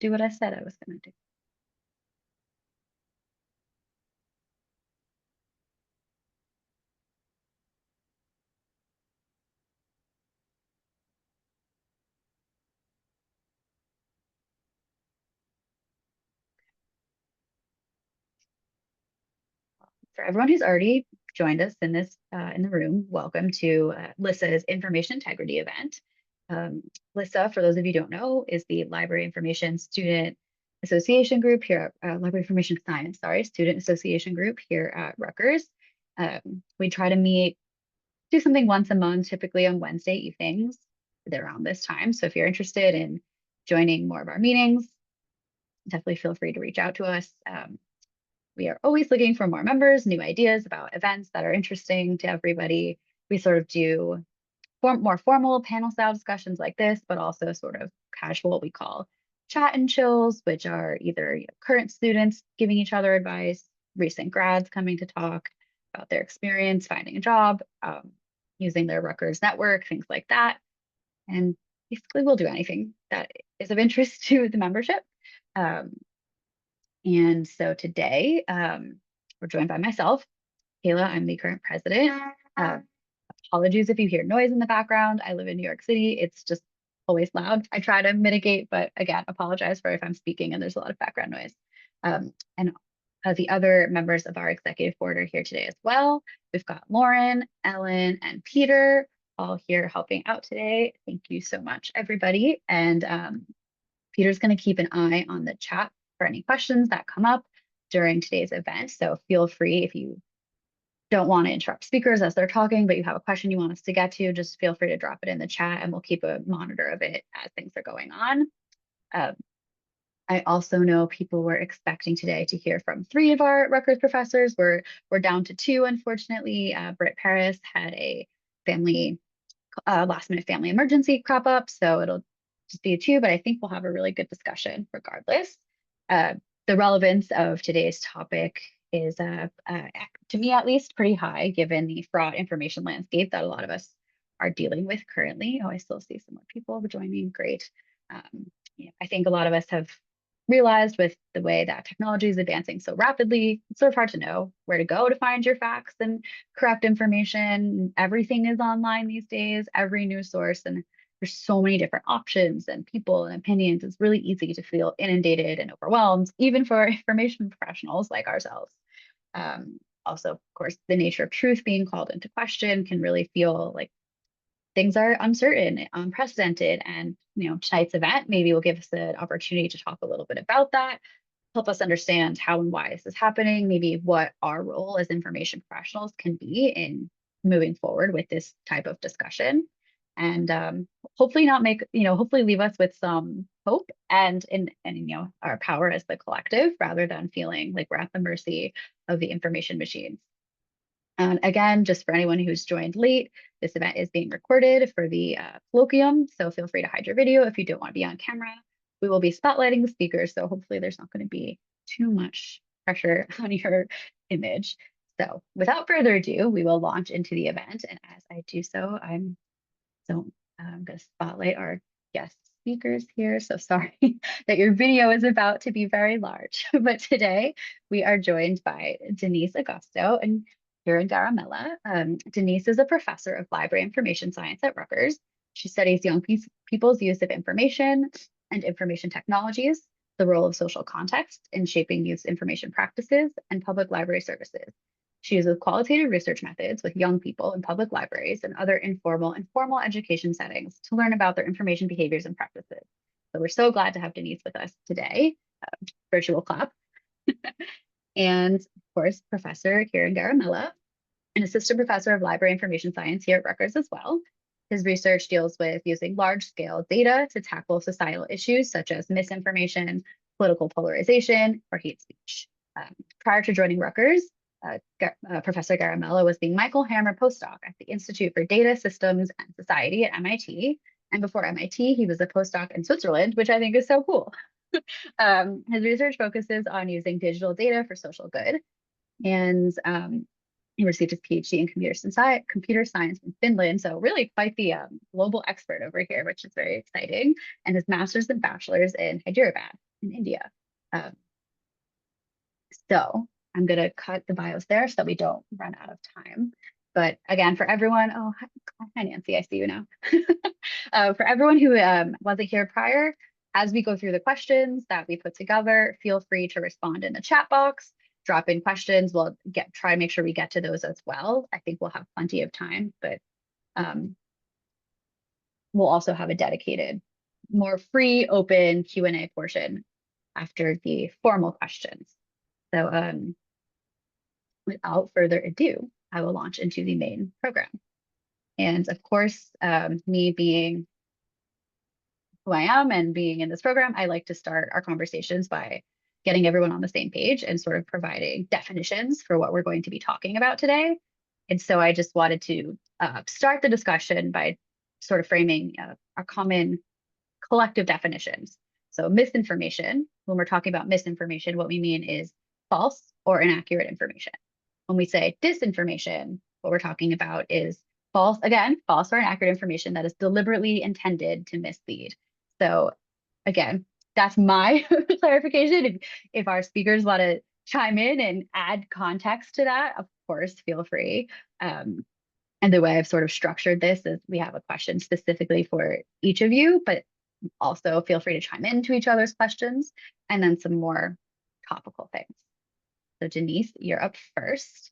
do what I said I was going to do. For everyone who's already joined us in this in the room, welcome to LISA's Information Integrity event. LISA, for those of you who don't know, is the Library Information Student Association group here at Library Information Science, sorry, Student Association group here at Rutgers. We try to do something once a month, typically on Wednesday evenings around this time. So if you're interested in joining more of our meetings, definitely feel free to reach out to us. We are always looking for more members, new ideas about events that are interesting to everybody. We sort of do more formal panel style discussions like this, but also sort of casual, what we call chat and chills, which are either current students giving each other advice, recent grads coming to talk about their experience finding a job, using their Rutgers network, things like that. And basically, we'll do anything that is of interest to the membership. And so today, we're joined by myself, Kayla. I'm the current president. Apologies if you hear noise in the background. I live in New York City. It's just always loud. I try to mitigate, but again, apologize for if I'm speaking and there's a lot of background noise. And the other members of our executive board are here today as well. We've got Lauren, Ellen, and Peter all here helping out today. Thank you so much, everybody. And Peter's going to keep an eye on the chat for any questions that come up during today's event. So feel free, if you don't want to interrupt speakers as they're talking, but you have a question you want us to get to, just feel free to drop it in the chat and we'll keep a monitor of it as things are going on. I also know people were expecting today to hear from 3 of our Rutgers professors. We're down to 2, unfortunately. Britt Paris had a last minute family emergency crop up, so it'll just be a 2, but I think we'll have a really good discussion regardless. The relevance of today's topic is, to me at least, pretty high given the fraught information landscape that a lot of us are dealing with currently. Oh, I still see some more people joining. Great. I think a lot of us have realized with the way that technology is advancing so rapidly, it's sort of hard to know where to go to find your facts and correct information. Everything is online these days, every news source, and there's so many different options and people and opinions. It's really easy to feel inundated and overwhelmed, even for information professionals like ourselves. Also, of course, the nature of truth being called into question can really feel like things are uncertain, unprecedented, and tonight's event maybe will give us an opportunity to talk a little bit about that, help us understand how and why this is happening, maybe what our role as information professionals can be in moving forward with this type of discussion, and hopefully hopefully leave us with some hope and our power as the collective, rather than feeling like we're at the mercy of the information machines. And again, just for anyone who's joined late, this event is being recorded for the colloquium, so feel free to hide your video if you don't want to be on camera. We will be spotlighting the speakers, so hopefully there's not going to be too much pressure on your image. So without further ado, we will launch into the event. And as I do so, I'm going to spotlight our guest speakers here. So sorry that your video is about to be very large, but today we are joined by Denise Agosto and Kiran Garimella. Denise is a professor of library information science at Rutgers. She studies young people's use of information and information technologies, the role of social context in shaping youth information practices, and public library services. She uses qualitative research methods with young people in public libraries and other informal and formal education settings to learn about their information behaviors and practices. So we're so glad to have Denise with us today. Virtual clap. And of course, Professor Kiran Garimella, an assistant professor of library information science here at Rutgers as well. His research deals with using large-scale data to tackle societal issues such as misinformation, political polarization, or hate speech. Prior to joining Rutgers, Professor Garimella was the Michael Hammer postdoc at the Institute for Data, Systems, and Society at MIT. And before MIT, he was a postdoc in Switzerland, which I think is so cool. His research focuses on using digital data for social good. And he received his PhD in computer science in Finland. So really quite the global expert over here, which is very exciting. And his master's and bachelor's in Hyderabad in India. Um, so I'm going to cut the bios there so that we don't run out of time. But again, for everyone, oh, hi, Nancy, I see you now. For everyone who wasn't here prior, as we go through the questions that we put together, feel free to respond in the chat box, drop in questions. We'll try to make sure we get to those as well. I think we'll have plenty of time, but um, we'll also have a dedicated, more free, open Q&A portion after the formal questions. So without further ado, I will launch into the main program. And of course, me being who I am and being in this program, I like to start our conversations by getting everyone on the same page and sort of providing definitions for what we're going to be talking about today. And so I just wanted to start the discussion by sort of framing our common collective definitions. So misinformation, when we're talking about misinformation, what we mean is false or inaccurate information. When we say disinformation, what we're talking about is false, again, false or inaccurate information that is deliberately intended to mislead. So again, that's my clarification. If our speakers want to chime in and add context to that, of course, feel free. And the way I've sort of structured this is we have a question specifically for each of you, but also feel free to chime into each other's questions and then some more topical things. So Denise, you're up first.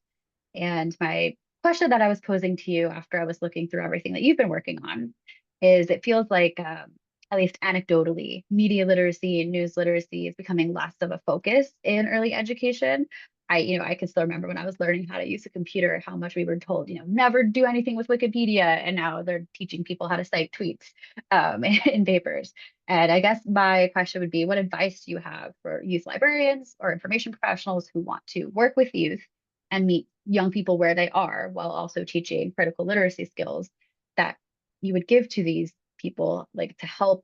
And my question that I was posing to you after I was looking through everything that you've been working on is it feels like, at least anecdotally, media literacy and news literacy is becoming less of a focus in early education. I can still remember when I was learning how to use a computer, how much we were told, never do anything with Wikipedia. And now they're teaching people how to cite tweets in papers. And I guess my question would be, what advice do you have for youth librarians or information professionals who want to work with youth and meet young people where they are while also teaching critical literacy skills that you would give to these people, like to help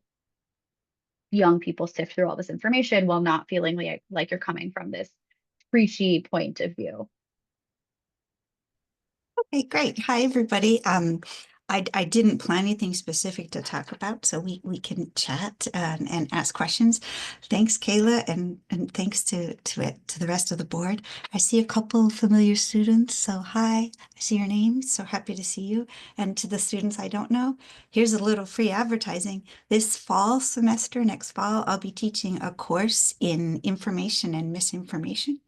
young people sift through all this information while not feeling like you're coming from this preachy point of view? Okay, great. Hi, everybody. I didn't plan anything specific to talk about, so we can chat and ask questions. Thanks, Kayla, and thanks to the rest of the board. I see a couple of familiar students, so hi. I see your names, so happy to see you. And to the students I don't know, here's a little free advertising. This fall semester, next fall, I'll be teaching a course in information and misinformation.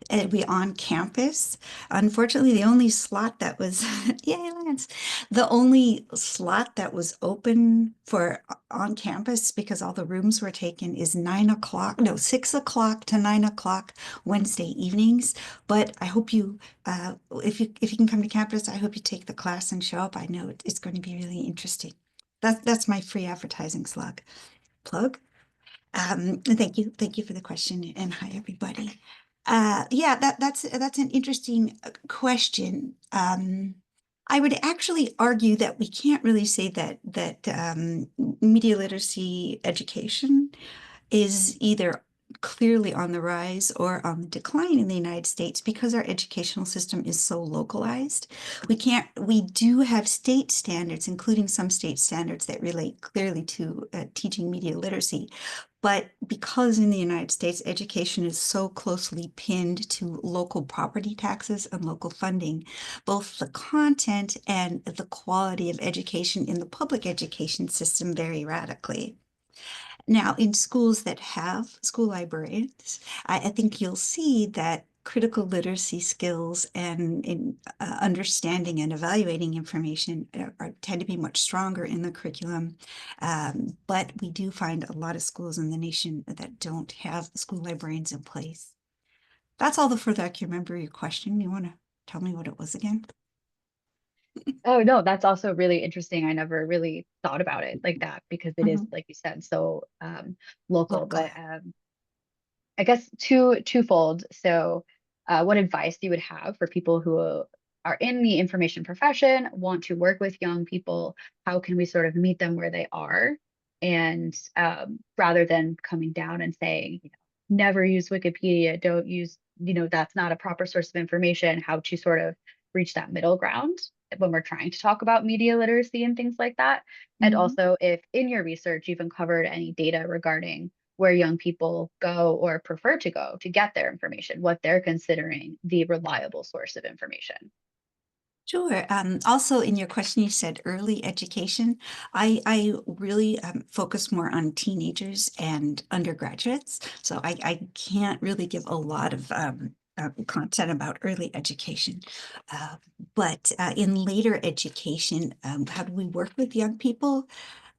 It'll be on campus. Unfortunately, the only slot that was, yay, Lance, the only slot that was open for on campus because all the rooms were taken is 9 o'clock, no, 6 o'clock to 9 o'clock Wednesday evenings. But I hope you, if you can come to campus, I hope you take the class and show up. I know it's going to be really interesting. That's my free advertising plug. Thank you for the question, and hi everybody. Yeah, that's an interesting question. I would actually argue that we can't really say that media literacy education is either clearly on the rise or on the decline in the United States because our educational system is so localized. We do have state standards, including some state standards that relate clearly to teaching media literacy. But because in the United States, education is so closely pinned to local property taxes and local funding, both the content and the quality of education in the public education system vary radically. Now, in schools that have school librarians, I think you'll see that critical literacy skills and in understanding and evaluating information tend to be much stronger in the curriculum. But we do find a lot of schools in the nation that don't have school librarians in place. That's all the further I can remember your question. You want to tell me what it was again? Oh no, that's also really interesting. I never really thought about it like that because it is, Mhm. like you said, so local. Local. But I guess twofold. So, what advice you would have for people who are in the information profession, want to work with young people? How can we sort of meet them where they are? And rather than coming down and saying, never use Wikipedia, don't use, that's not a proper source of information, how to sort of reach that middle ground when we're trying to talk about media literacy and things like that. And Mhm. also, if in your research you've uncovered any data regarding where young people go or prefer to go to get their information, what they're considering the reliable source of information. Sure. Also, in your question, you said early education. I really focus more on teenagers and undergraduates. So I can't really give a lot of content about early education. Uh, but in later education, how do we work with young people?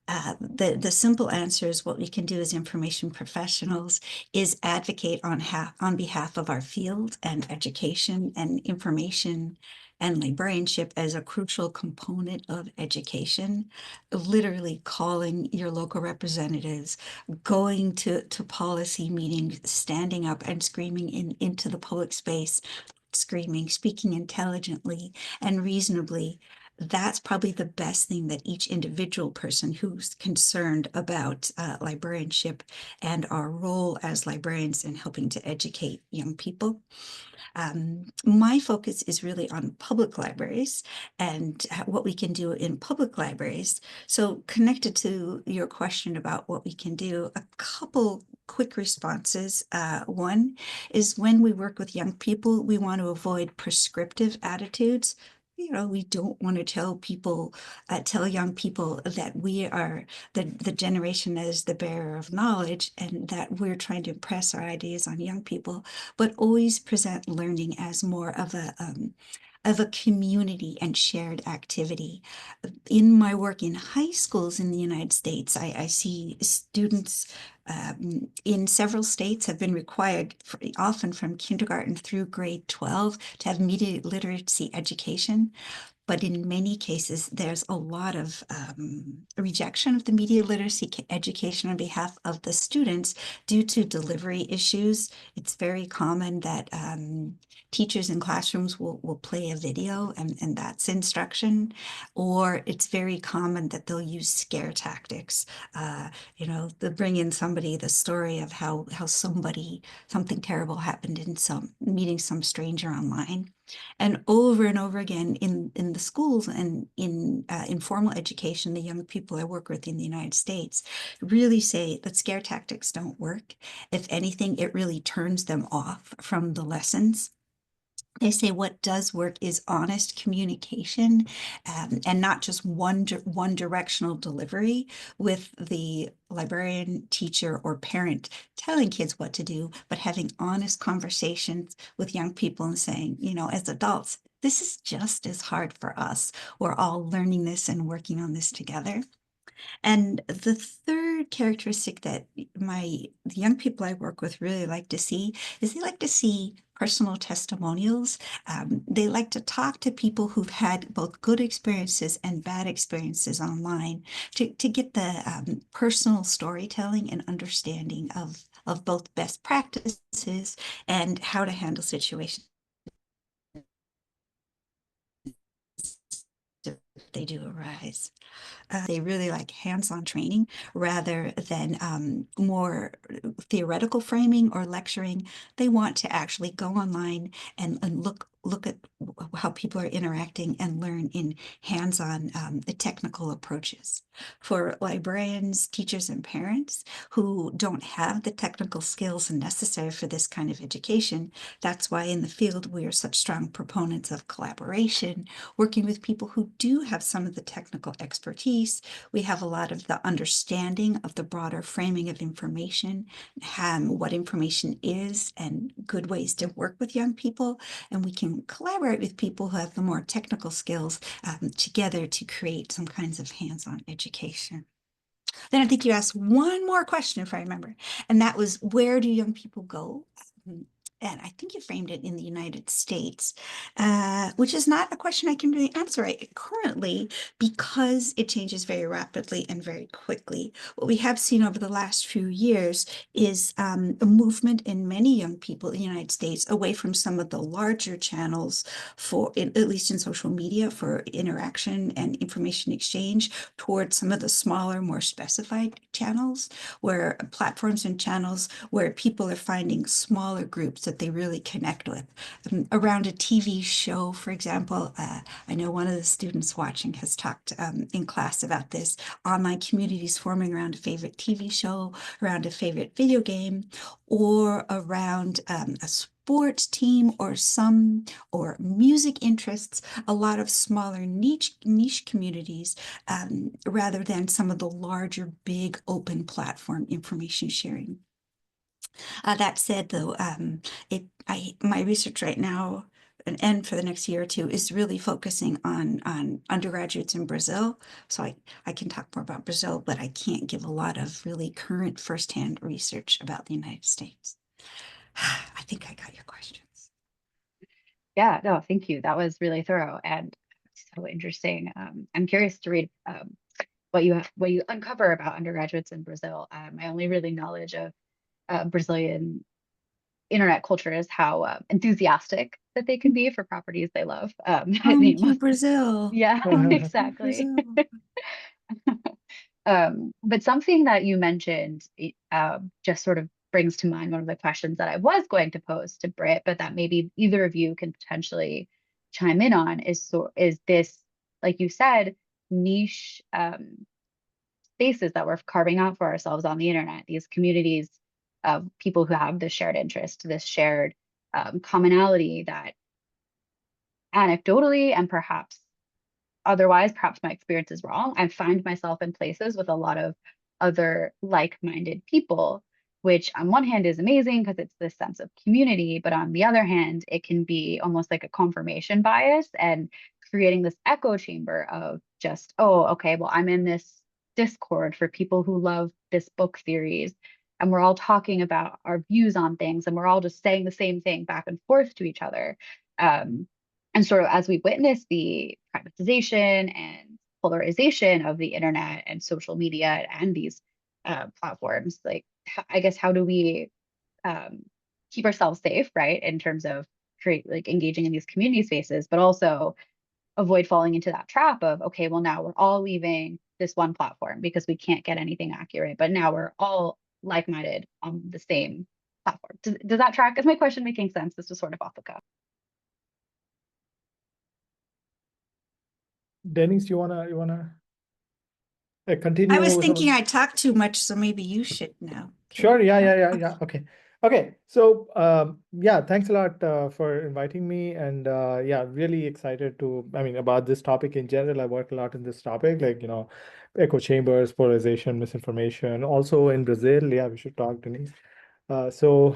The simple answer is what we can do as information professionals is advocate on behalf of our field and education and information and librarianship as a crucial component of education, literally calling your local representatives, going to policy meetings, standing up and screaming into the public space, screaming, speaking intelligently and reasonably. That's probably the best thing that each individual person who's concerned about librarianship and our role as librarians in helping to educate young people. My focus is really on public libraries and what we can do in public libraries. So connected to your question about what we can do, a couple quick responses. One is when we work with young people, we want to avoid prescriptive attitudes. We don't want to tell young people that we are the generation that is the bearer of knowledge and that we're trying to impress our ideas on young people, but always present learning as more of a community and shared activity. In my work in high schools in the United States, I see students in several states have been required, often from kindergarten through grade 12, to have media literacy education. But in many cases, there's a lot of rejection of the media literacy education on behalf of the students due to delivery issues. It's very common that teachers in classrooms will play a video and that's instruction, or it's very common that they'll use scare tactics. They'll bring in the story of how something terrible happened in meeting some stranger online. And over again in the schools and in informal education, the young people I work with in the United States really say that scare tactics don't work. If anything, it really turns them off from the lessons. They say what does work is honest communication, and not just one directional delivery with the librarian, teacher, or parent telling kids what to do, but having honest conversations with young people and saying, as adults, this is just as hard for us. We're all learning this and working on this together. And the third characteristic that the young people I work with really like to see is they like to see personal testimonials. They like to talk to people who've had both good experiences and bad experiences online to get the personal storytelling and understanding of both best practices and how to handle situations if they do arise. They really like hands-on training rather than more theoretical framing or lecturing. They want to actually go online and look at how people are interacting and learn in hands-on technical approaches. For librarians, teachers, and parents who don't have the technical skills necessary for this kind of education, that's why in the field we are such strong proponents of collaboration, working with people who do have some of the technical expertise. We have a lot of the understanding of the broader framing of information, what information is, and good ways to work with young people. And we can collaborate with people who have the more technical skills together to create some kinds of hands-on education. Then I think you asked one more question, if I remember, and that was, where do young people go? And I think you framed it in the United States, which is not a question I can really answer right currently because it changes very rapidly and very quickly. What we have seen over the last few years is a movement in many young people in the United States away from some of the larger channels at least in social media, for interaction and information exchange towards some of the smaller, more specified channels, where platforms and channels where people are finding smaller groups that that they really connect with. Around a TV show, for example, I know one of the students watching has talked in class about this. Online communities forming around a favorite TV show, around a favorite video game, or around a sports team or music interests, a lot of smaller niche communities, rather than some of the larger, big open platform information sharing. That said, though, my research right now and for the next year or two is really focusing on undergraduates in Brazil. So I can talk more about Brazil, but I can't give a lot of really current firsthand research about the United States. I think I got your questions. Yeah, no, thank you. That was really thorough and so interesting. I'm curious to read what you uncover about undergraduates in Brazil. My only really knowledge of Brazilian internet culture is how enthusiastic that they can be for properties they love. I Home mean, to Brazil. yeah, Home to exactly. Brazil. But something that you mentioned just sort of brings to mind one of the questions that I was going to pose to Britt, but that maybe either of you can potentially chime in on is this, like you said, niche spaces that we're carving out for ourselves on the internet, these communities of people who have this shared interest, this shared commonality that anecdotally and perhaps otherwise, perhaps my experience is wrong. I find myself in places with a lot of other like-minded people, which on one hand is amazing because it's this sense of community, but on the other hand, it can be almost like a confirmation bias and creating this echo chamber of just, oh, okay, well, I'm in this Discord for people who love this book series. And we're all talking about our views on things, and we're all just saying the same thing back and forth to each other. Um, and sort of as we witness the privatization and polarization of the internet and social media and these platforms, like I guess how do we um, keep ourselves safe, right, in terms of create like engaging in these community spaces, but also avoid falling into that trap of okay, well now we're all leaving this one platform because we can't get anything accurate, but now we're all like-minded on the same platform. Does that track? Is my question making sense? This is sort of off the cuff. Denise, you wanna I was continue with thinking some? I talked too much, so maybe you should know. Sure. Kiran. Yeah. Okay. Okay. So, yeah, thanks a lot for inviting me, and yeah, really excited to. I mean, about this topic in general. I work a lot in this topic, like echo chambers, polarization, misinformation. Also in Brazil, yeah, we should talk, Denise. So,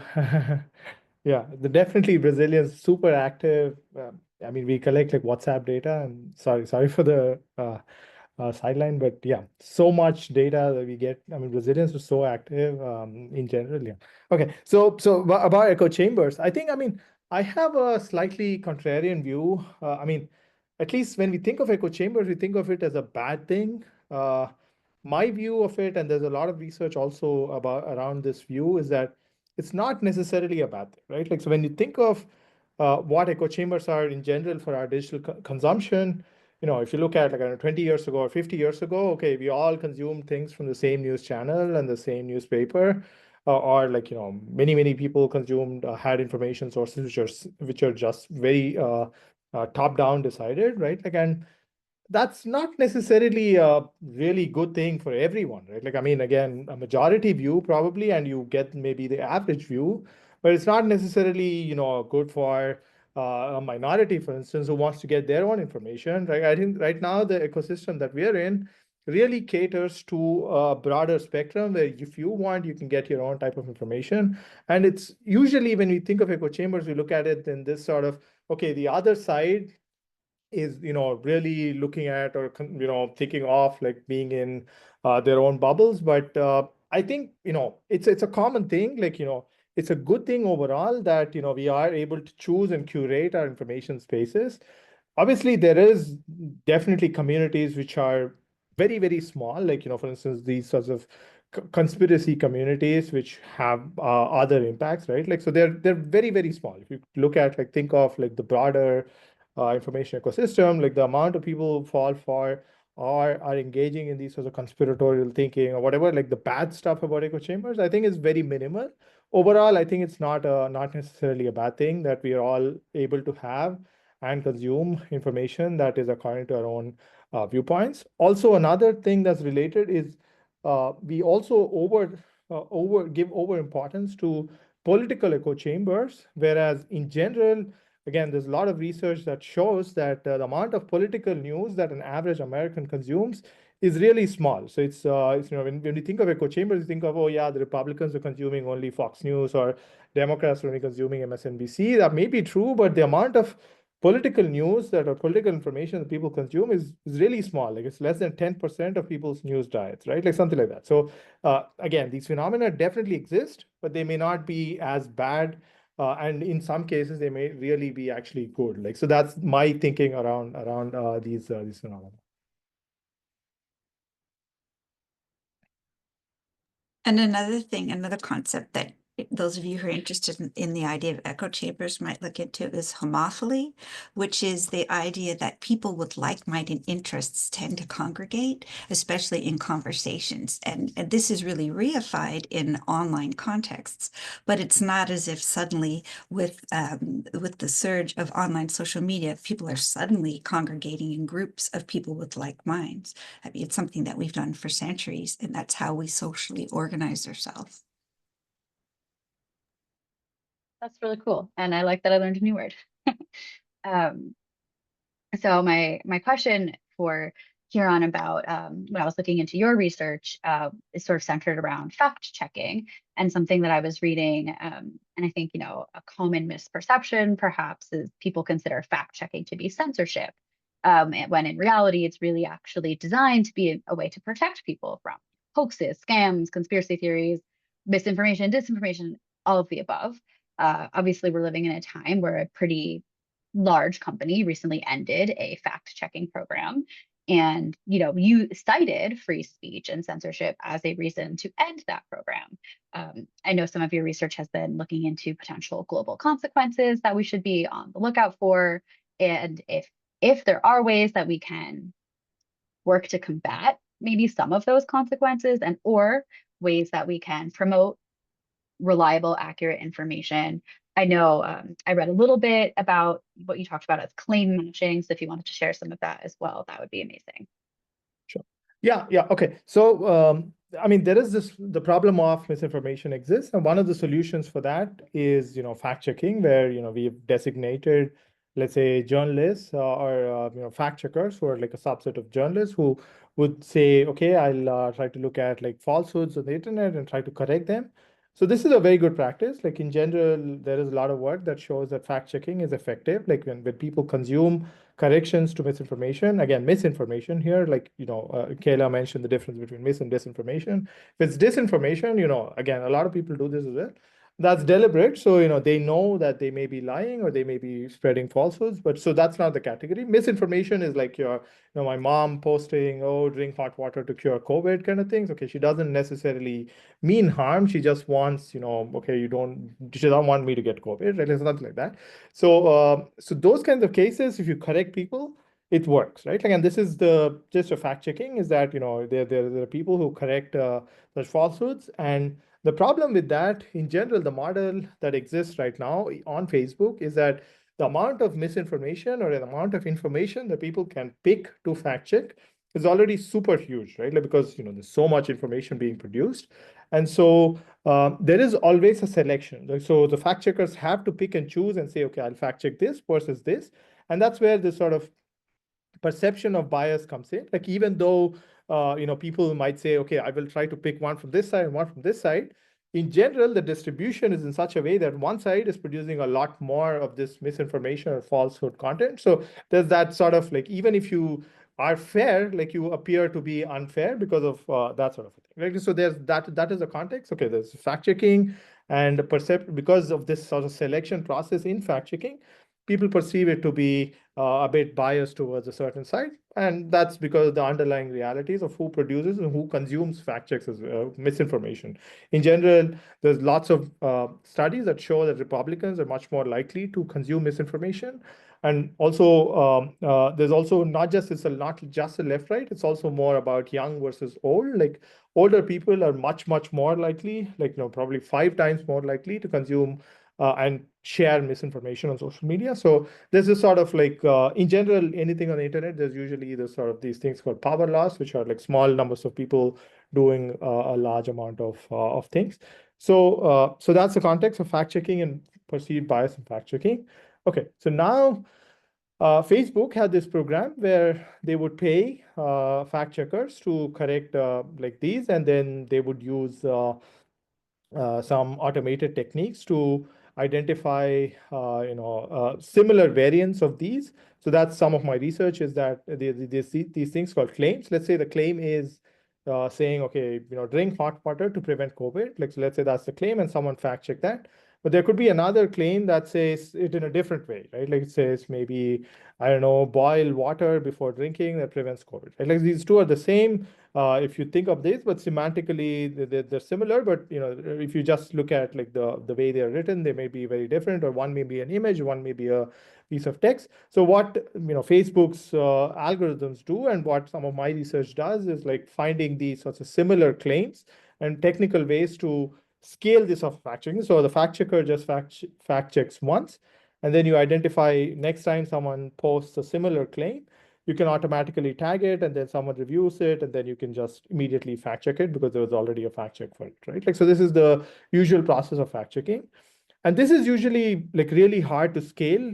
yeah, definitely Brazilians super active. I mean, we collect like WhatsApp data, and sorry for the sideline, but yeah, so much data that we get. I mean, Brazilians are so active in general. Yeah. Okay. So about echo chambers, I mean, I have a slightly contrarian view. I mean, at least when we think of echo chambers, we think of it as a bad thing. Uh, my view of it, and there's a lot of research also about around this view, is that it's not necessarily a bad thing, right? Like, so when you think of what echo chambers are in general for our digital consumption, if you look at like 20 years ago or 50 years ago, okay, we all consumed things from the same news channel and the same newspaper, or like, many people consumed, had information sources which are just very top down decided, right? Like, and that's not necessarily a really good thing for everyone, right? Like, I mean, again, a majority view probably, and you get maybe the average view, but it's not necessarily, good for a minority, for instance, who wants to get their own information, right? I think right now the ecosystem that we're in really caters to a broader spectrum where if you want, you can get your own type of information. And it's usually when we think of echo chambers, we look at it in this sort of, okay, the other side is really looking at or thinking of like being in their own bubbles, but I think it's a common thing, like it's a good thing overall that we are able to choose and curate our information spaces. Obviously there is definitely communities which are very small, like for instance these sorts of conspiracy communities which have other impacts, right? Like, so they're very small. If you look at, like, think of like the broader information ecosystem, like the amount of people who fall for or are engaging in these sorts of conspiratorial thinking or whatever, like the bad stuff about echo chambers, I think is very minimal overall, I think it's not necessarily a bad thing that we are all able to have and consume information that is according to our own viewpoints. Also, another thing that's related is we also give over importance to political echo chambers, whereas in general, again, there's a lot of research that shows that the amount of political news that an average American consumes is really small. So it's when you think of echo chambers, you think of, oh yeah, the Republicans are consuming only Fox News, or Democrats are only consuming MSNBC. That may be true, but the amount of political news that or political information that people consume is really small. Like it's less than 10% of people's news diets, right? Like something like that. So again, these phenomena definitely exist, but they may not be as bad. And in some cases, they may really be actually good. Like, so that's my thinking around these phenomena. And another thing, another concept that those of you who are interested in the idea of echo chambers might look into is homophily, which is the idea that people with like-minded interests tend to congregate, especially in conversations. And this is really reified in online contexts, but it's not as if suddenly with the surge of online social media, people are suddenly congregating in groups of people with like minds. I mean, it's something that we've done for centuries, and that's how we socially organize ourselves. That's really cool. And I like that I learned a new word. Um, so my question for Kiran about when I was looking into your research is sort of centered around fact checking, and something that I was reading. And I think, a common misperception perhaps is people consider fact checking to be censorship, when in reality it's really actually designed to be a way to protect people from hoaxes, scams, conspiracy theories, misinformation, disinformation, all of the above. Obviously, we're living in a time where a pretty large company recently ended a fact checking program. And, you cited free speech and censorship as a reason to end that program. I know some of your research has been looking into potential global consequences that we should be on the lookout for. And if there are ways that we can work to combat maybe some of those consequences, and or ways that we can promote reliable, accurate information. I know I read a little bit about what you talked about as claim matching. So if you wanted to share some of that as well, that would be amazing. Sure. Yeah, yeah. Okay. So, I mean, there is the problem of misinformation exists, and one of the solutions for that is, fact checking, where, we've designated, let's say, journalists or fact checkers who are like a subset of journalists who would say, okay, I'll try to look at like falsehoods on the internet and try to correct them. So this is a very good practice. Like in general, there is a lot of work that shows that fact checking is effective. Like when people consume corrections to misinformation. Again, misinformation here, like, Kayla mentioned the difference between mis and disinformation. If it's disinformation, again, a lot of people do this as well. That's deliberate. So, they know that they may be lying or they may be spreading falsehoods, but so that's not the category. Misinformation is like my mom posting, oh, drink hot water to cure COVID kind of things. Okay, she doesn't necessarily mean harm. She just wants, okay, she don't want me to get COVID, right? It's nothing like that. So those kinds of cases, if you correct people, it works, right? Like, and this is the just a fact checking is that there are people who correct such falsehoods, and the problem with that, in general, the model that exists right now on Facebook is that the amount of misinformation or the amount of information that people can pick to fact check is already super huge, right? Like because there's so much information being produced, and so there is always a selection. Like, so the fact checkers have to pick and choose and say, okay, I'll fact check this versus this. And that's where this sort of perception of bias comes in. Like even though people might say, okay, I will try to pick one from this side and one from this side. In general, the distribution is in such a way that one side is producing a lot more of this misinformation or falsehood content. So there's that sort of like, even if you are fair, like you appear to be unfair because of that sort of thing. Right? So there's that is the context. Okay, there's fact checking and because of this sort of selection process in fact checking, people perceive it to be a bit biased towards a certain side. And that's because of the underlying realities of who produces and who consumes fact checks as misinformation. In general, there's lots of studies that show that Republicans are much more likely to consume misinformation. And also, there's also not just a left right. It's also more about young versus old. Like older people are much more likely, like probably 5 times more likely to consume and share misinformation on social media. So there's this sort of like in general, anything on the internet, there's usually this sort of these things called power laws, which are like small numbers of people doing a large amount of things. So that's the context of fact checking and perceived bias in fact checking. Okay, so now Facebook had this program where they would pay fact checkers to correct like these, and then they would use some automated techniques to identify similar variants of these. So that's some of my research, is that these things called claims. Let's say the claim is saying, okay, drink hot water to prevent COVID. Like, so let's say that's the claim, and someone fact check that. But there could be another claim that says it in a different way, right? Like it says maybe, I don't know, boil water before drinking that prevents COVID. Right? Like these two are the same if you think of this, but semantically they're similar. But if you just look at like the way they're written, they may be very different, or one may be an image, one may be a piece of text. So what Facebook's algorithms do, and what some of my research does, is like finding these sorts of similar claims and technical ways to scale this of fact checking. So the fact checker just fact checks once, and then you identify next time someone posts a similar claim, you can automatically tag it, and then someone reviews it, and then you can just immediately fact check it because there was already a fact check for it, right? Like, so this is the usual process of fact checking. And this is usually like really hard to scale,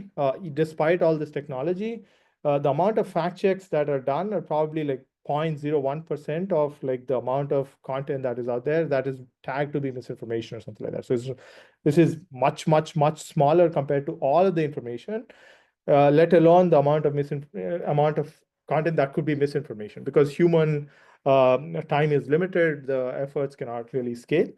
despite all this technology. The amount of fact checks that are done are probably like 0.01% of like the amount of content that is out there that is tagged to be misinformation or something like that. So this is much smaller compared to all of the information, let alone the amount of content that could be misinformation, because human time is limited, the efforts cannot really scale.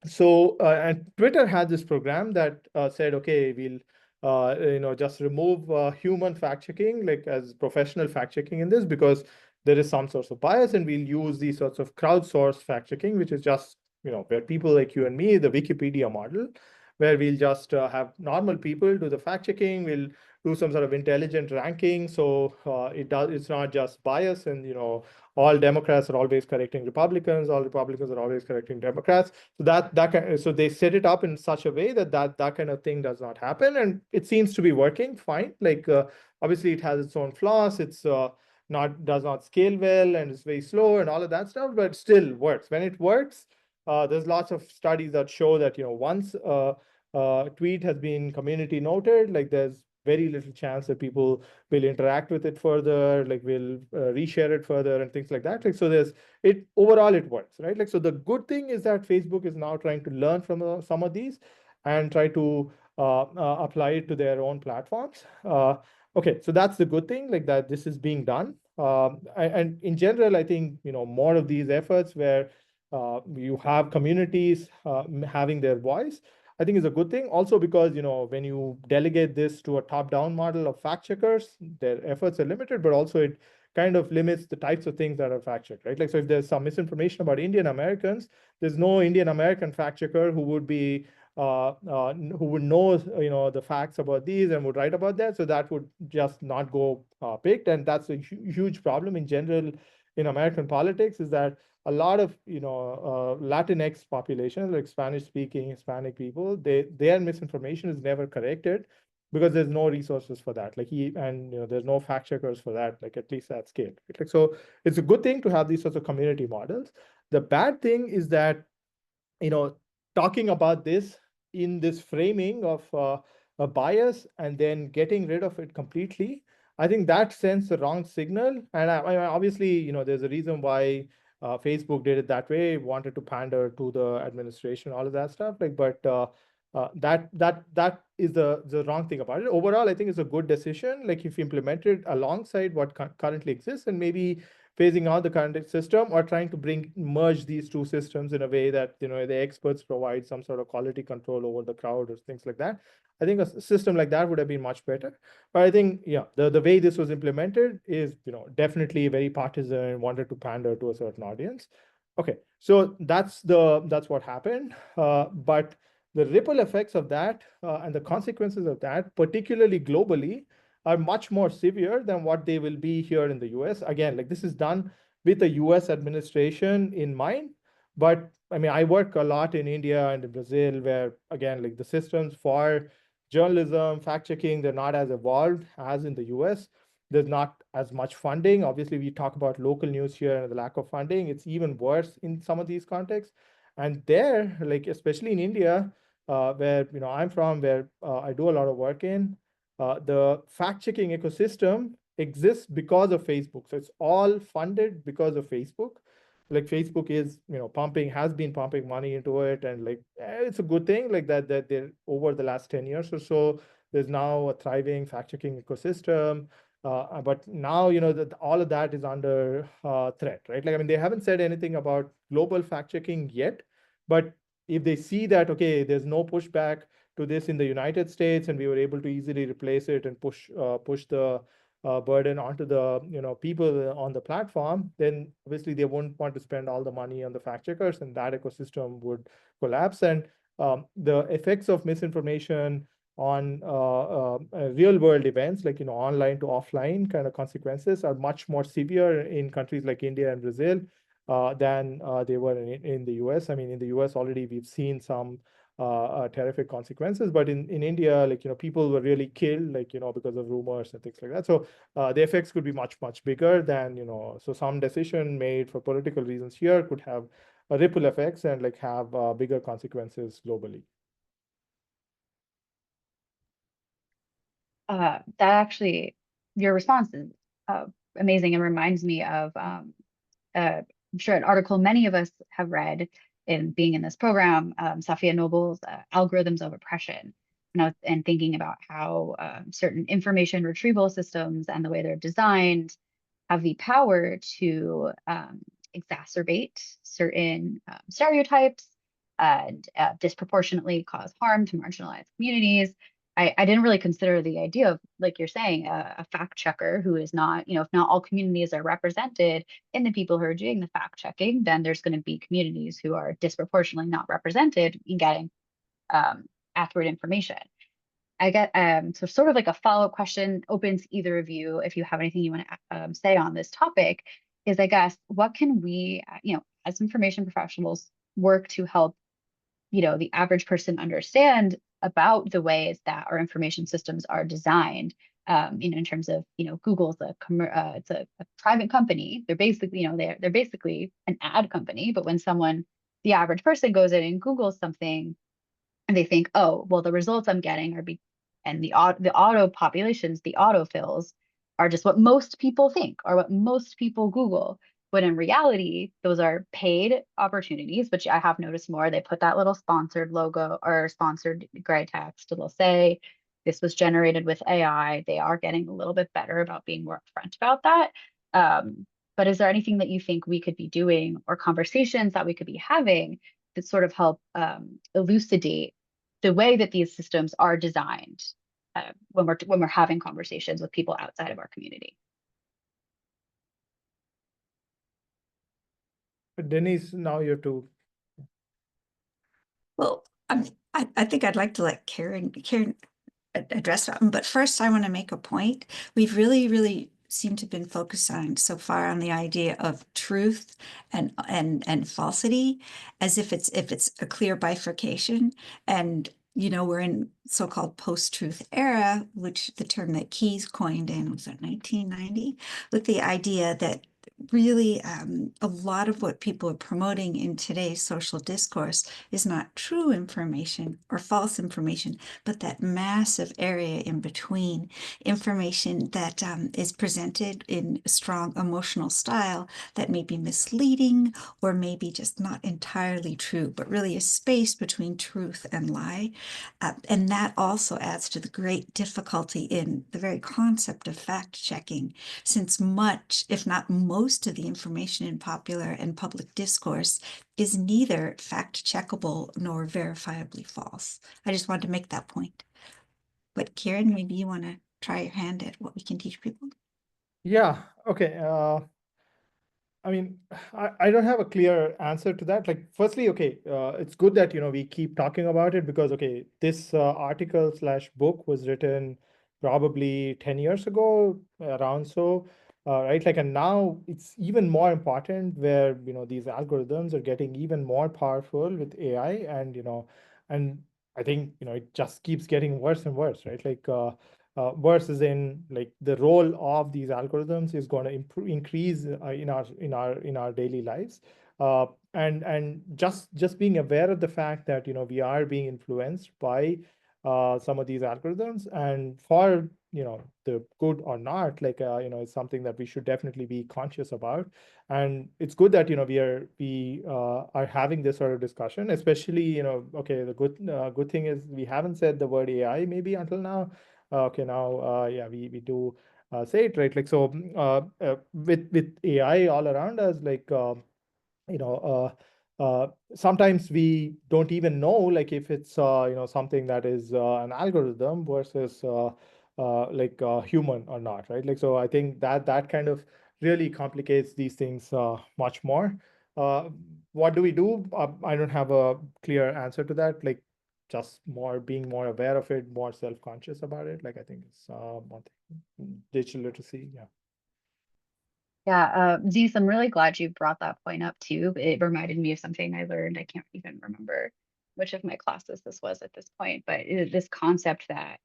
So and Twitter had this program that said, okay, we'll just remove human fact checking, like as professional fact checking in this, because there is some sorts of bias, and we'll use these sorts of crowdsourced fact checking, which is just where people like you and me, the Wikipedia model, where we'll just have normal people do the fact checking. We'll do some sort of intelligent ranking, so it's not just bias, and all Democrats are always correcting Republicans, all Republicans are always correcting Democrats. So so they set it up in such a way that kind of thing does not happen, and it seems to be working fine. Like obviously it has its own flaws. It's does not scale well, and it's very slow and all of that stuff, but it still works. When it works, there's lots of studies that show that once a tweet has been community noted, like there's very little chance that people will interact with it further, like will reshare it further and things like that. Like, so overall it works, right? Like, so the good thing is that Facebook is now trying to learn from some of these and try to apply it to their own platforms. Okay, so that's the good thing, like that this is being done. And in general, I think more of these efforts where you have communities having their voice, I think is a good thing. Also because, when you delegate this to a top-down model of fact checkers, their efforts are limited, but also it kind of limits the types of things that are fact checked, right? Like, so if there's some misinformation about Indian Americans, there's no Indian American fact checker who would be who would know, the facts about these and would write about that. So that would just not go picked. And that's a huge problem in general in American politics, is that a lot of Latinx population, like Spanish speaking Hispanic people, their misinformation is never corrected because there's no resources for that. Like there's no fact checkers for that, like at least at scale. Like, so it's a good thing to have these sorts of community models. The bad thing is that talking about this in this framing of a bias and then getting rid of it completely, I think that sends the wrong signal. And obviously, there's a reason why Facebook did it that way, wanted to pander to the administration, all of that stuff. Like, but that is the wrong thing about it. Overall, I think it's a good decision. Like, if implemented alongside what currently exists, and maybe phasing out the current system, or trying to merge these two systems in a way that the experts provide some sort of quality control over the crowd or things like that. I think a system like that would have been much better. But I think, yeah, the way this was implemented is definitely very partisan and wanted to pander to a certain audience. Okay, so that's what happened. But the ripple effects of that and the consequences of that, particularly globally, are much more severe than what they will be here in the US. Again, like this is done with the US administration in mind. But I mean, I work a lot in India and in Brazil, where again, like the systems for journalism, fact checking, they're not as evolved as in the US. There's not as much funding. Obviously, we talk about local news here and the lack of funding. It's even worse in some of these contexts. And there, like especially in India, where I'm from, where I do a lot of work in, the fact-checking ecosystem exists because of Facebook. So it's all funded because of Facebook. Like Facebook is, has been pumping money into it, and like it's a good thing. Like that they're over the last 10 years or so, there's now a thriving fact-checking ecosystem. But now, that all of that is under threat, right? Like, I mean, they haven't said anything about global fact-checking yet, but if they see that, okay, there's no pushback to this in the United States, and we were able to easily replace it and push the burden onto the people on the platform, then obviously they won't want to spend all the money on the fact checkers, and that ecosystem would collapse. And the effects of misinformation on real world events, like online to offline kind of consequences, are much more severe in countries like India and Brazil than they were in the US. I mean, in the US already we've seen some terrific consequences, but in India, like, people were really killed, like, because of rumors and things like that. So the effects could be much, much bigger than, so some decision made for political reasons here could have ripple effects and like have bigger consequences globally. That actually, your response is amazing and reminds me of, I'm sure, an article many of us have read in being in this program, Safiya Noble's Algorithms of Oppression, and thinking about how certain information retrieval systems and the way they're designed have the power to exacerbate certain stereotypes and disproportionately cause harm to marginalized communities. I didn't really consider the idea of, like you're saying, a fact checker who is not, if not all communities are represented in the people who are doing the fact checking, then there's going to be communities who are disproportionately not represented in getting accurate information. I get so sort of like a follow-up question open to either of you if you have anything you want to say on this topic is, I guess, what can we, as information professionals, work to help, the average person understand about the ways that our information systems are designed, in terms of, Google's it's a private company. They're basically, they're basically an ad company, but when the average person goes in and Googles something, and they think, oh, well, the results I'm getting and the auto populations, the autofills, are just what most people think or what most people Google. When in reality, those are paid opportunities, which I have noticed more. They put that little sponsored logo or sponsored gray text. They'll say this was generated with AI. They are getting a little bit better about being more upfront about that. But is there anything that you think we could be doing, or conversations that we could be having, that sort of help elucidate the way that these systems are designed when we're having conversations with people outside of our community? Denise, now you have to. Well, I think I'd like to let Karen address that. But first, I want to make a point. We've really seemed to have been focused on so far on the idea of truth and falsity, as if it's a clear bifurcation. And we're in so-called post-truth era, which the term that Keyes coined in, was that 1990, with the idea that really a lot of what people are promoting in today's social discourse is not true information or false information, but that massive area in between, information that is presented in a strong emotional style that may be misleading or maybe just not entirely true, but really a space between truth and lie. And that also adds to the great difficulty in the very concept of fact checking, since much, if not most, of the information in popular and public discourse is neither fact checkable nor verifiably false. I just wanted to make that point. But Kiran, maybe you want to try your hand at what we can teach people? Yeah, okay. I mean, I don't have a clear answer to that. Like, firstly, okay, it's good that, we keep talking about it because, okay, this article slash book was written probably 10 years ago, around so, right? Like, and now it's even more important where, these algorithms are getting even more powerful with AI and I think, it just keeps getting worse and worse, right? Like, versus in like the role of these algorithms is going to increase in our daily lives, and just being aware of the fact that we are being influenced by some of these algorithms, and for the good or not, like it's something that we should definitely be conscious about. And it's good that we are having this sort of discussion, especially okay, the good thing is we haven't said the word AI maybe until now. Okay, now, yeah, we do say it, right? Like, so with AI all around us, like, you know, sometimes we don't even know, like, if it's something that is an algorithm versus like human or not, right? Like, so I think that kind of really complicates these things much more. Uh, what do we do? I don't have a clear answer to that. Like, just being more aware of it, more self-conscious about it. Like, I think it's one thing. Digital literacy, yeah. Yeah, Denise, I'm really glad you brought that point up too. It reminded me of something I learned. I can't even remember which of my classes this was at this point, but this concept that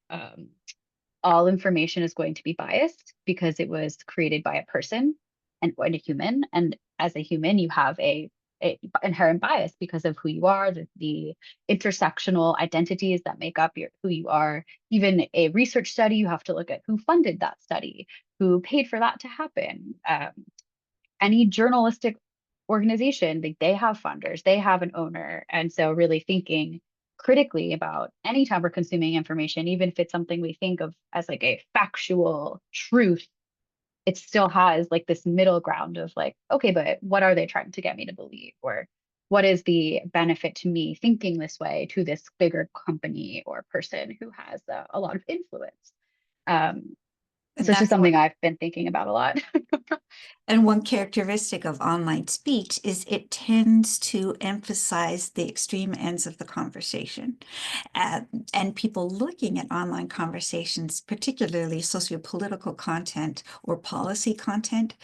all information is going to be biased because it was created by a person and a human. And as a human, you have a inherent bias because of who you are, the intersectional identities that make up who you are. Even a research study, you have to look at who funded that study, who paid for that to happen. Any journalistic organization, they have funders, they have an owner. And so really thinking critically about anytime we're consuming information, even if it's something we think of as like a factual truth, it still has like this middle ground of like, okay, but what are they trying to get me to believe? Or what is the benefit to me thinking this way to this bigger company or person who has a lot of influence? Um, And so it's just that's what something I've been thinking about a lot. And one characteristic of online speech is it tends to emphasize the extreme ends of the conversation. Uh, and people looking at online conversations, particularly sociopolitical content or policy content,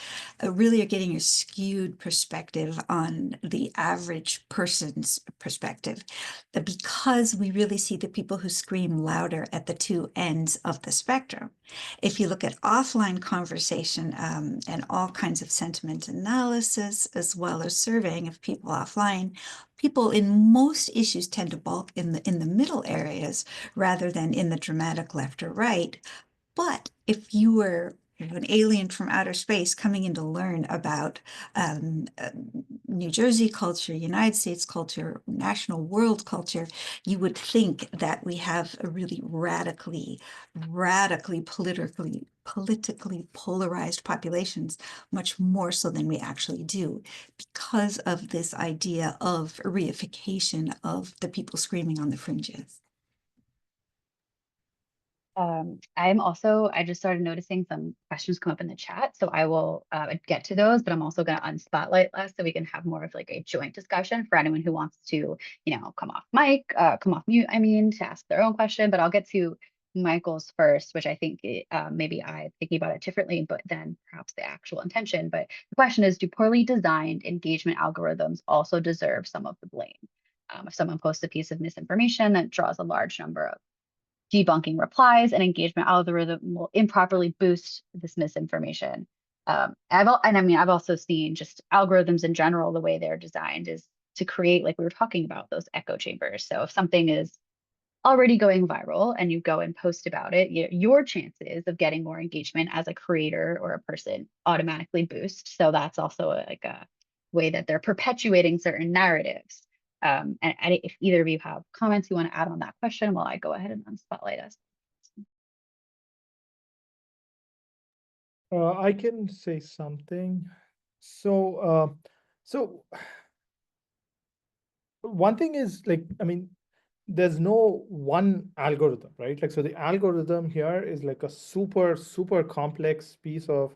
really are getting a skewed perspective on the average person's perspective. Because we really see the people who scream louder at the two ends of the spectrum. If you look at offline conversation and all kinds of sentiment analysis, as well as surveying of people offline, people in most issues tend to bulk in the middle areas rather than in the dramatic left or right. But if you were an alien from outer space coming in to learn about um, uh, New Jersey culture, United States culture, national world culture, you would think that we have a really radically politically polarized populations, much more so than we actually do, because of this idea of reification of the people screaming on the fringes. I just started noticing some questions come up in the chat. So I will get to those, but I'm also going to unspotlight less so we can have more of like a joint discussion for anyone who wants to, come off mic, come off mute, I mean, to ask their own question. But I'll get to Michael's first, which I think maybe I'm thinking about it differently, but then perhaps the actual intention. But the question is, do poorly designed engagement algorithms also deserve some of the blame? If someone posts a piece of misinformation that draws a large number of debunking replies, and engagement algorithm will improperly boost this misinformation. I've also seen just algorithms in general, the way they're designed is to create, like we were talking about, those echo chambers. So if something is already going viral and you go and post about it, your chances of getting more engagement as a creator or a person automatically boost. So that's also like a way that they're perpetuating certain narratives. And if either of you have comments you want to add on that question, while I go ahead and unspotlight us. I can say something. So one thing is, like, I mean, there's no one algorithm, right? Like, so the algorithm here is like a super complex piece of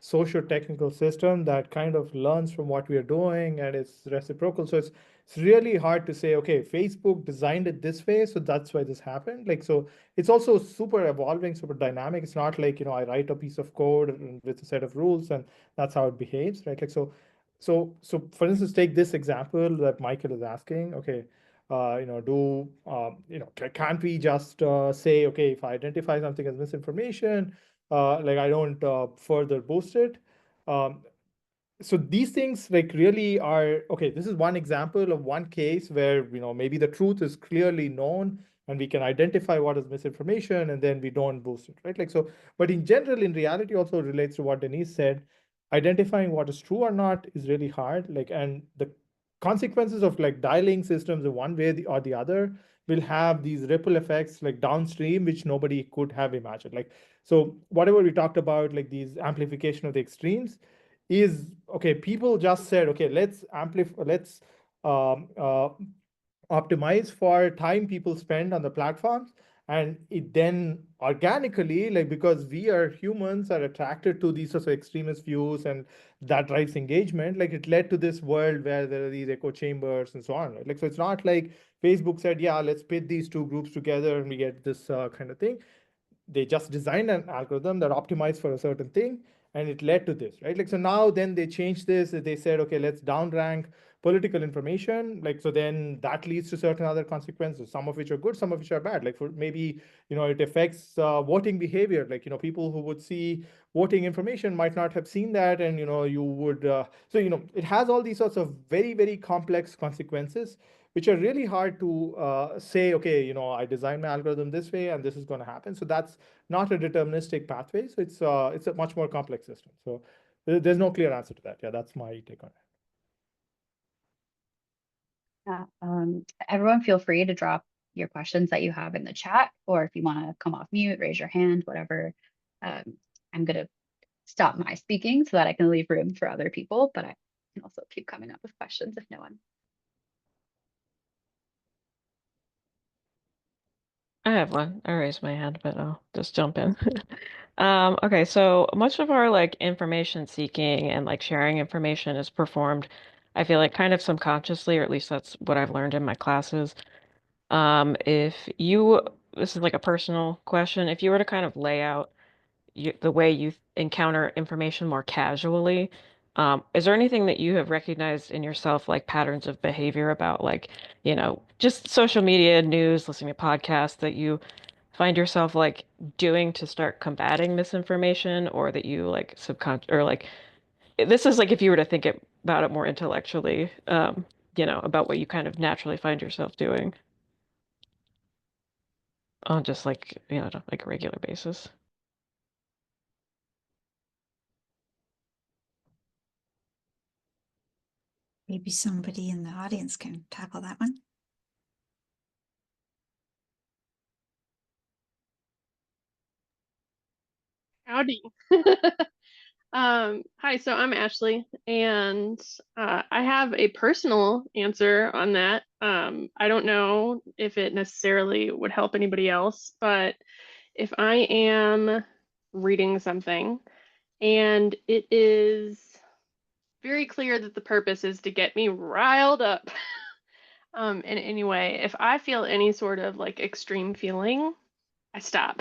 socio-technical system that kind of learns from what we are doing and it's reciprocal. So it's really hard to say, okay, Facebook designed it this way, so that's why this happened. Like, so it's also super evolving, super dynamic. It's not like, I write a piece of code with a set of rules and that's how it behaves, right? Like, so for instance, take this example that Michael is asking, okay, can't we just say, okay, if I identify something as misinformation, like I don't further boost it. Um, so these things like really are okay. This is one example of one case where maybe the truth is clearly known and we can identify what is misinformation and then we don't boost it, right? Like so, but in general, in reality, also relates to what Denise said. Identifying what is true or not is really hard. Like, and the consequences of like dialing systems in one way or the other will have these ripple effects like downstream, which nobody could have imagined. Like, so whatever we talked about, like these amplification of the extremes is okay. People just said, okay, let's amplify, let's um, uh, optimize for time people spend on the platforms. And it then organically, like because we are humans are attracted to these sorts of extremist views and that drives engagement, like it led to this world where there are these echo chambers and so on, right? Like, so it's not like Facebook said, yeah, let's pit these two groups together and we get this kind of thing. They just designed an algorithm that optimized for a certain thing and it led to this, right? Like, so now then they changed this. They said, okay, let's downrank political information. Like, so then that leads to certain other consequences, some of which are good, some of which are bad. Like, for maybe, it affects voting behavior. Like, people who would see voting information might not have seen that. And, you would, so, it has all these sorts of very, very complex consequences which are really hard to say, okay, I designed my algorithm this way and this is going to happen. So that's not a deterministic pathway. So it's a much more complex system. So there's no clear answer to that. Yeah, that's my take on it. Yeah. Everyone feel free to drop your questions that you have in the chat, or if you want to come off mute, raise your hand, whatever. Um, I'm going to stop my speaking so that I can leave room for other people, but I can also keep coming up with questions if no one. I have one. I raised my hand, but I'll just jump in. Okay, so much of our like information seeking and like sharing information is performed, I feel like kind of subconsciously, or at least that's what I've learned in my classes. If you, this is like a personal question, if you were to kind of lay out the way you encounter information more casually, is there anything that you have recognized in yourself, like patterns of behavior about like, just social media, news, listening to podcasts that you find yourself like doing to start combating misinformation, or that you like subconscious, or like this is like if you were to think about it more intellectually, about what you kind of naturally find yourself doing on just like, like a regular basis. Maybe somebody in the audience can tackle that one. Howdy. Hi, so I'm Ashley, and I have a personal answer on that. I don't know if it necessarily would help anybody else, but if I am reading something and it is very clear that the purpose is to get me riled up, in any way, if I feel any sort of like extreme feeling, I stop.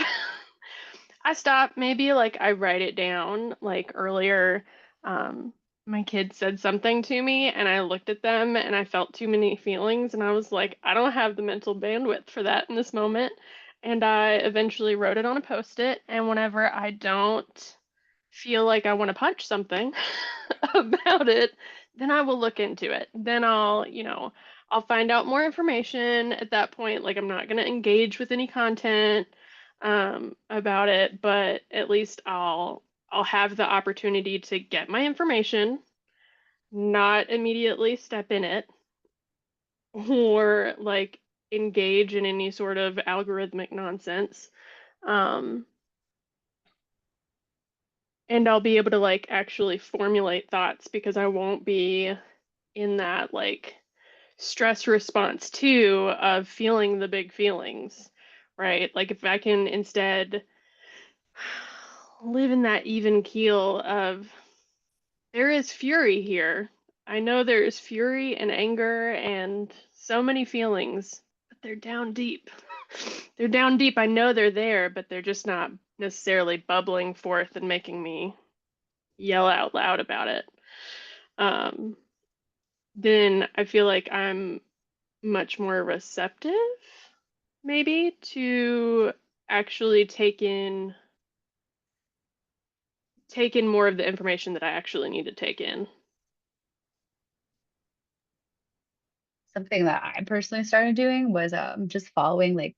I stop, maybe like I write it down. Like earlier, um, my kid said something to me and I looked at them and I felt too many feelings and I was like, I don't have the mental bandwidth for that in this moment. And I eventually wrote it on a post-it. And whenever I don't feel like I want to punch something about it, then I will look into it. Then I'll find out more information at that point. Like I'm not going to engage with any content about it, but at least I'll have the opportunity to get my information, not immediately step in it or like engage in any sort of algorithmic nonsense. Um, and I'll be able to like actually formulate thoughts because I won't be in that like stress response too of feeling the big feelings, right? Like if I can instead live in that even keel of there is fury here. I know there is fury and anger and so many feelings, but they're down deep. They're down deep. I know they're there, but they're just not necessarily bubbling forth and making me yell out loud about it. Um, then I feel like I'm much more receptive, maybe, to actually take in more of the information that I actually need to take in. Something that I personally started doing was just following like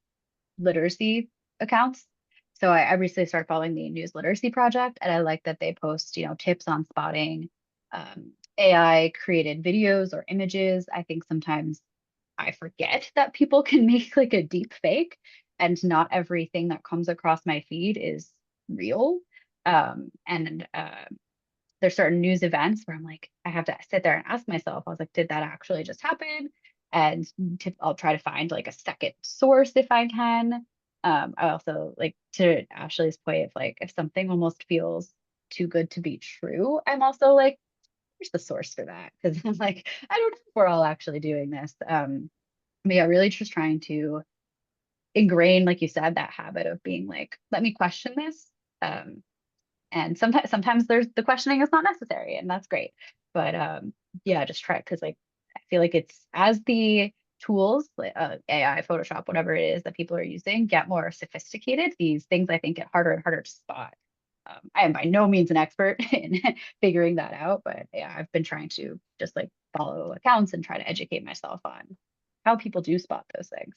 literacy accounts. So I recently started following the News Literacy Project, and I like that they post, tips on spotting AI created videos or images. I think sometimes I forget that people can make like a deep fake, and not everything that comes across my feed is real. And there's certain news events where I'm like, I have to sit there and ask myself, I was like, did that actually just happen? And I'll try to find like a second source if I can. I also like, to Ashley's point, of like, if something almost feels too good to be true, I'm also like, where's the source for that? Because I'm like, I don't know if we're all actually doing this. But yeah, really just trying to ingrain, like you said, that habit of being like, let me question this. Um, and sometimes there's the questioning is not necessary, and that's great. But yeah, just try, because like I feel like it's as the tools like AI, Photoshop, whatever it is that people are using get more sophisticated, these things I think get harder and harder to spot. I am by no means an expert in figuring that out, but yeah, I've been trying to just like follow accounts and try to educate myself on how people do spot those things.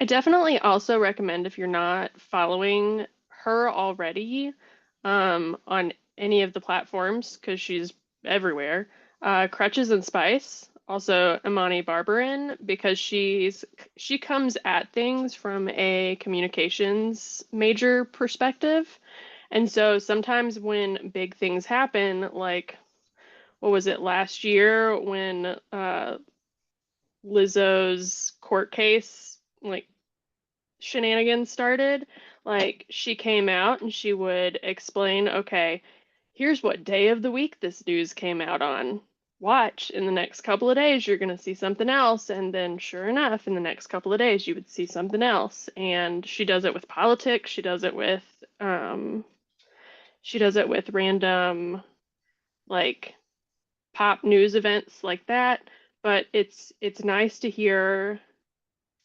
I definitely also recommend, if you're not following her already, on any of the platforms, because she's everywhere. Crutches and Spice, also Imani Barbarin, because she comes at things from a communications major perspective. And so sometimes when big things happen, like what was it last year when Lizzo's court case, like shenanigans started, like she came out and she would explain, okay, here's what day of the week this news came out on. Watch, in the next couple of days, you're going to see something else. And then, sure enough, in the next couple of days, you would see something else. And she does it with politics. She does it with random, like, pop news events like that. But it's nice to hear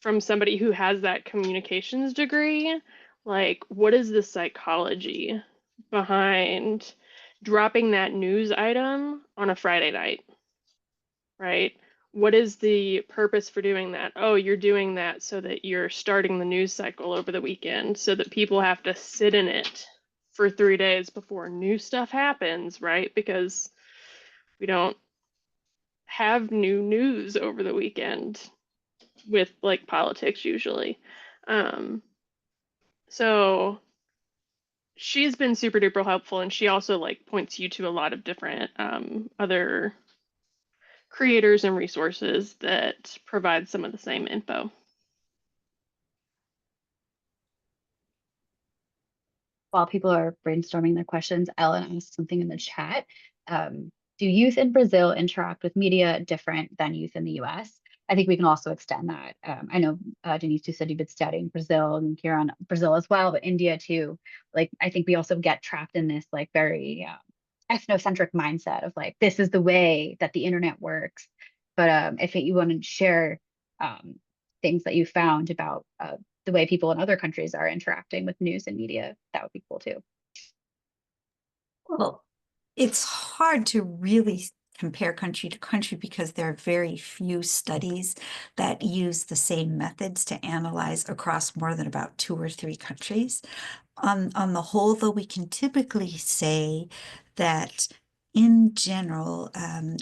from somebody who has that communications degree, like what is the psychology behind dropping that news item on a Friday night, right? What is the purpose for doing that? Oh, you're doing that so that you're starting the news cycle over the weekend so that people have to sit in it for 3 days before new stuff happens, right? Because we don't have new news over the weekend with like politics usually. Um, so she's been super duper helpful, and she also like points you to a lot of different other creators and resources that provide some of the same info. While people are brainstorming their questions, Ellen asked something in the chat. Do youth in Brazil interact with media different than youth in the US? I think we can also extend that. I know, Denise, you said you've been studying Brazil, and Kiran, Brazil as well, but India too. Like, I think we also get trapped in this like very ethnocentric mindset of like, this is the way that the internet works. But if you want to share um, things that you found about the way people in other countries are interacting with news and media, that would be cool too. Well, it's hard to really compare country to country because there are very few studies that use the same methods to analyze across more than about 2 or 3 countries. On the whole, though, we can typically say that in general,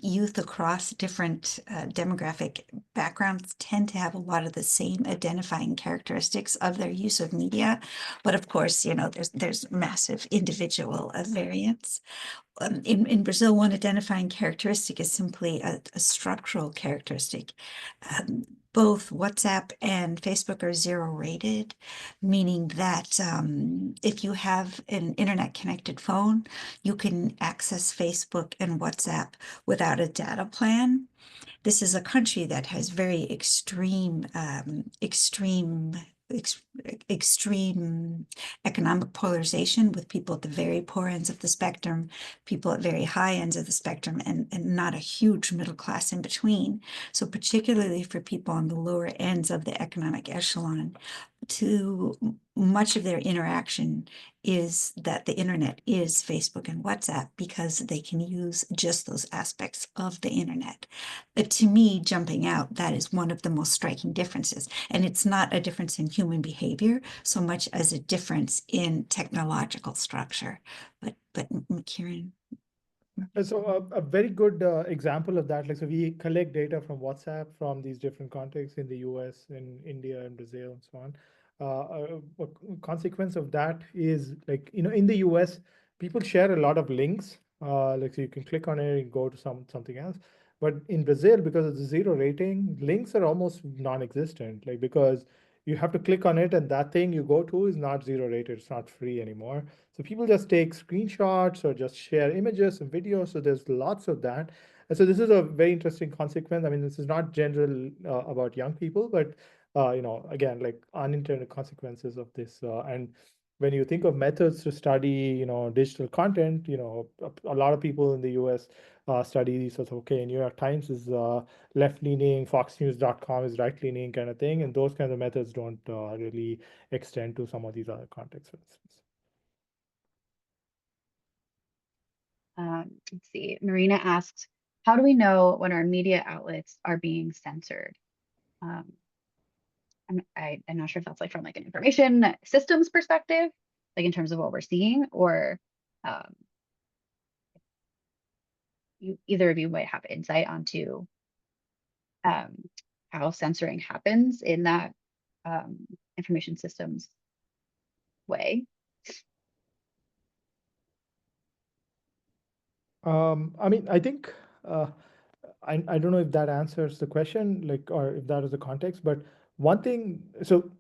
youth across different demographic backgrounds tend to have a lot of the same identifying characteristics of their use of media. But of course, there's massive individual variance. In Brazil, one identifying characteristic is simply a structural characteristic. both WhatsApp and Facebook are zero rated, meaning that if you have an internet connected phone, you can access Facebook and WhatsApp without a data plan. This is a country that has very extreme economic polarization, with people at the very poor ends of the spectrum, people at very high ends of the spectrum, and not a huge middle class in between. So particularly for people on the lower ends of the economic echelon, much of their interaction is that the internet is Facebook and WhatsApp, because they can use just those aspects of the internet. To me, jumping out, that is one of the most striking differences. And it's not a difference in human behavior so much as a difference in technological structure. But Kiran. So a very good example of that, like, so we collect data from WhatsApp from these different contexts in the US, in India, and Brazil, and so on. A consequence of that is, like, in the US, people share a lot of links. Like, so you can click on it and go to something else. But in Brazil, because of the zero rating, links are almost non-existent. Like, because you have to click on it, and that thing you go to is not zero rated, it's not free anymore. So people just take screenshots or just share images and videos. So there's lots of that. And so this is a very interesting consequence. I mean, this is not general about young people, but again, like, unintended consequences of this. And when you think of methods to study, digital content, a lot of people in the US study these sorts of, okay, New York Times is left-leaning, foxnews.com is right-leaning kind of thing. And those kinds of methods don't really extend to some of these other contexts, for instance. Let's see. Marina asked, how do we know when our media outlets are being censored? I'm not sure if that's like from like an information systems perspective, like in terms of what we're seeing, or um, either of you might have insight onto um, how censoring happens in that information systems way. I mean, I think I don't know if that answers the question, like, or if that is the context, but one thing, so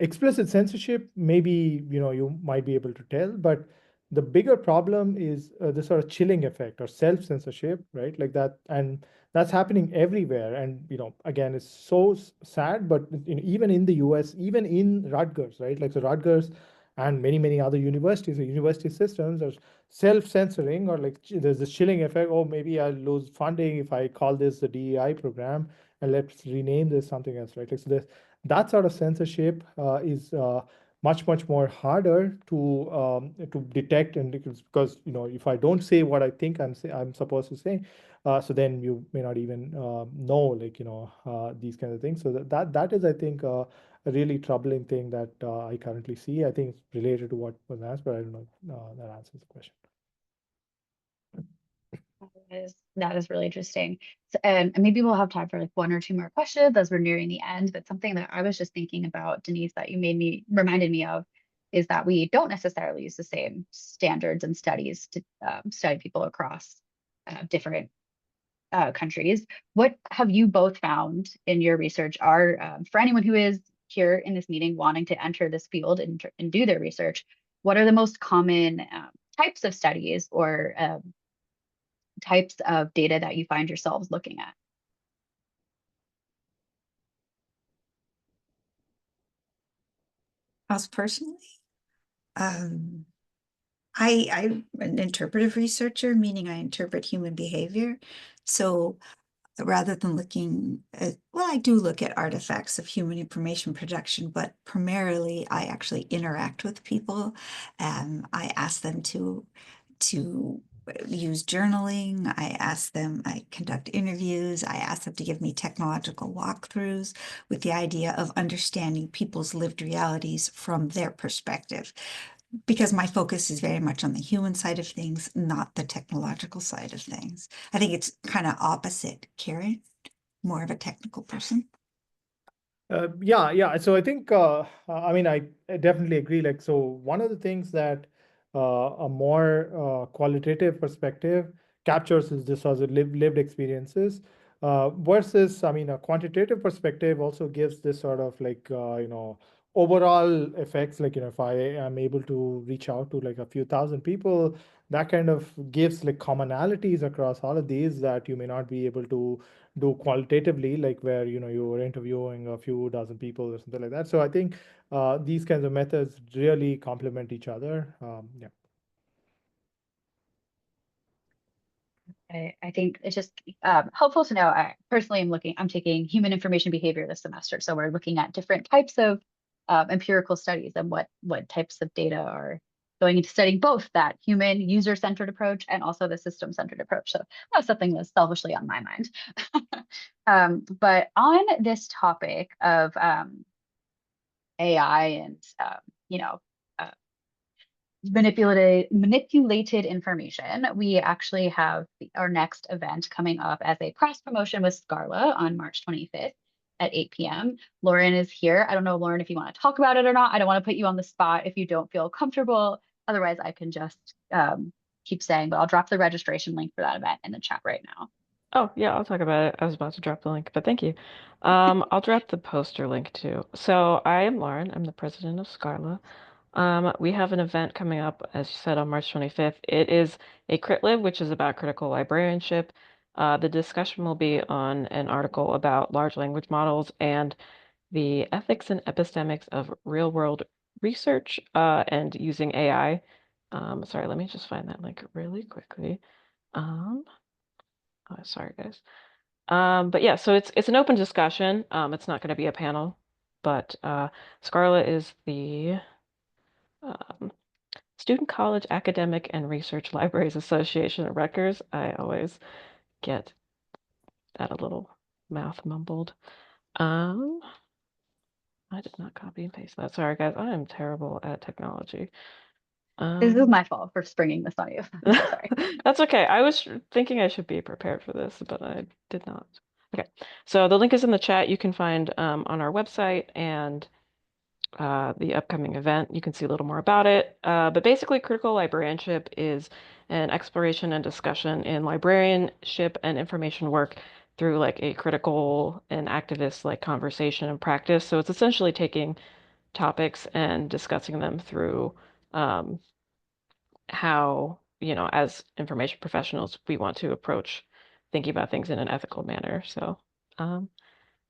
explicit censorship, maybe, you might be able to tell, but the bigger problem is the sort of chilling effect or self-censorship, right? Like that, and that's happening everywhere. And, again, it's so sad, but even in the US, even in Rutgers, right? Like, so Rutgers and many, many other universities or university systems are self-censoring, or like, there's this chilling effect. Oh, maybe I'll lose funding if I call this the DEI program, and let's rename this something else, right? Like, so that sort of censorship is much, much more harder to detect, and because if I don't say what I think I'm supposed to say, so then you may not even know, like, these kinds of things. So that is, I think, a really troubling thing that I currently see. I think it's related to what was asked, but I don't know if that answers the question. That is really interesting. So, and maybe we'll have time for like one or two more questions as we're nearing the end. But something that I was just thinking about, Denise, that you reminded me of, is that we don't necessarily use the same standards and studies to study people across different countries. What have you both found in your research are, for anyone who is here in this meeting wanting to enter this field and do their research, what are the most common types of studies or types of data that you find yourselves looking at? Us personally, um, I'm an interpretive researcher, meaning I interpret human behavior. So rather than looking at, well, I do look at artifacts of human information production, but primarily I actually interact with people. I ask them to use journaling. I conduct interviews. I ask them to give me technological walkthroughs with the idea of understanding people's lived realities from their perspective, because my focus is very much on the human side of things, not the technological side of things. I think it's kind of opposite, Kiran, more of a technical person. Yeah. So I think, I mean, I definitely agree. Like, so one of the things that a more qualitative perspective captures is this as a lived experiences. versus, I mean, a quantitative perspective also gives this sort of like, overall effects. Like, if I am able to reach out to like a few thousand people, that kind of gives like commonalities across all of these that you may not be able to do qualitatively, like where, you were interviewing a few dozen people or something like that. So I think these kinds of methods really complement each other. Yeah. I think it's just helpful to know. I personally I'm taking human information behavior this semester. So we're looking at different types of empirical studies and what types of data are going into studying both that human user-centered approach and also the system-centered approach. So that was something that's selfishly on my mind. But on this topic of AI and, you know, uh, manipulated information, we actually have our next event coming up as a cross promotion with Scarla on March 25th at 8 p.m. Lauren is here. I don't know, Lauren, if you want to talk about it or not. I don't want to put you on the spot if you don't feel comfortable. Otherwise, I can just keep saying, but I'll drop the registration link for that event in the chat right now. Oh, yeah, I'll talk about it. I was about to drop the link, but thank you. I'll drop the poster link too. So I am Lauren. I'm the president of Scarla. We have an event coming up, as you said, on March 25th. It is a Crit Live, which is about critical librarianship. The discussion will be on an article about large language models and the ethics and epistemics of real-world research and using AI. Sorry, let me just find that link really quickly. Oh, sorry, guys. But yeah, so it's an open discussion. It's not going to be a panel, but Scarla is the um, Student College Academic and Research Libraries Association at Rutgers. I always get that a little mouth mumbled. I did not copy and paste that. Sorry, guys. I am terrible at technology. This is my fault for springing this on you. I'm so sorry. That's okay. I was thinking I should be prepared for this, but I did not. Okay, so the link is in the chat. You can find on our website and the upcoming event. You can see a little more about it. But basically, critical librarianship is an exploration and discussion in librarianship and information work through like a critical and activist like conversation and practice. So it's essentially taking topics and discussing them through how, as information professionals, we want to approach thinking about things in an ethical manner. So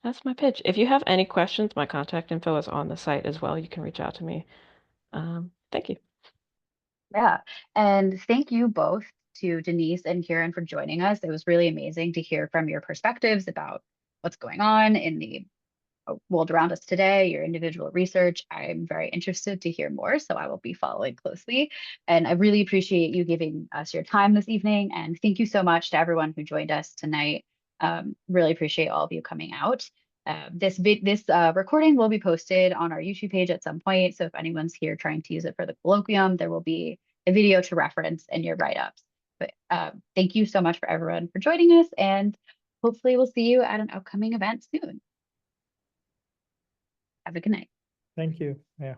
that's my pitch. If you have any questions, my contact info is on the site as well. You can reach out to me. Thank you. Yeah. And thank you both to Denise and Kiran for joining us. It was really amazing to hear from your perspectives about what's going on in the world around us today, your individual research. I'm very interested to hear more, so I will be following closely. And I really appreciate you giving us your time this evening. And thank you so much to everyone who joined us tonight. Really appreciate all of you coming out. This recording will be posted on our YouTube page at some point. So if anyone's here trying to use it for the colloquium, there will be a video to reference in your write-ups. But thank you so much for everyone for joining us, and hopefully we'll see you at an upcoming event soon. Have a good night. Thank you. Yeah.